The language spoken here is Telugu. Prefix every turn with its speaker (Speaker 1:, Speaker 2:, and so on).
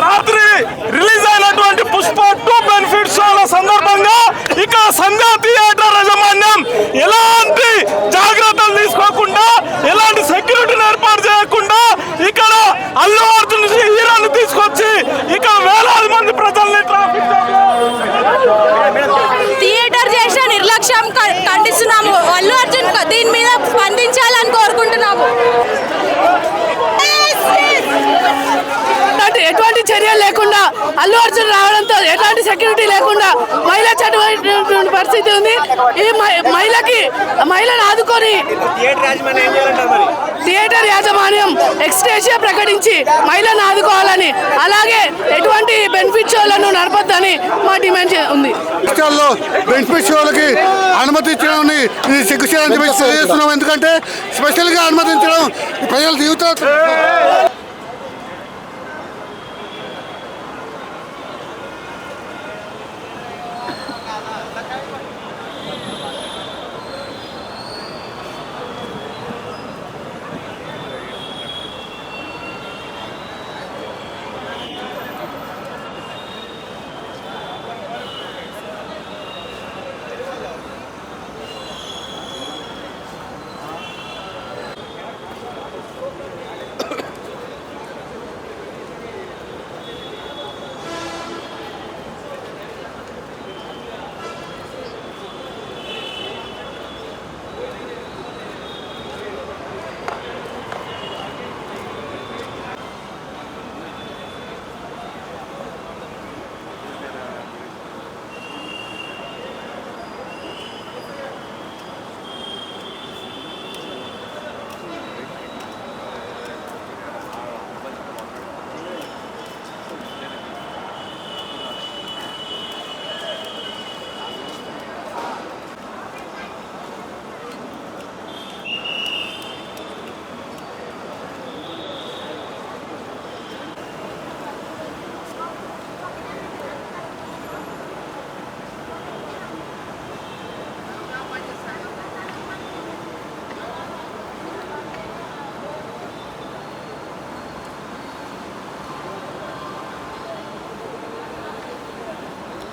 Speaker 1: రాత్రి రిలీజ్ అయినటువంటి పుష్ప 2 బెనిఫిట్ షోల సందర్భంగా ఇక్కడ సంధ్యా థియేటర్ యాజమాన్యం ఎలాంటి జాగ్రత్తలు తీసుకోకుండా, ఎలాంటి సెక్యూరిటీని ఏర్పాటు చేయకుండా ఇక్కడ అల్లు అర్జున్ హీరోని తీసుకొచ్చి ఇక్కడ వేలాది మంది ప్రజల్ని ట్రాఫిక్
Speaker 2: థియేటర్ చేసిన నిర్లక్ష్యం ఖండిస్తున్నాము. అల్లు అర్జున్ దీని మీద స్పందించాలని కోరుకుంటున్నాము.
Speaker 3: ఎటువంటి చర్యలు లేకుండా అల్లు అర్జున్ రావడంతో ఎలాంటి సెక్యూరిటీ లేకుండా మహిళ చట్టమైన పరిస్థితి ఉంది. ఈ మహిళను ఆదుకొని థియేటర్ యాజమాన్యం ఎక్స్‌గ్రేషియా ప్రకటించి మహిళను ఆదుకోవాలని, అలాగే ఎటువంటి బెనిఫిట్ షోలను నడపొద్దని మా డిమాండ్ ఉంది.
Speaker 4: బెనిఫిట్ షోలకి అనుమతించడం సిగ్గుచేయాలని తెలియజేస్తున్నాం. ఎందుకంటే స్పెషల్గా అనుమతించడం ప్రజల జీవితాలు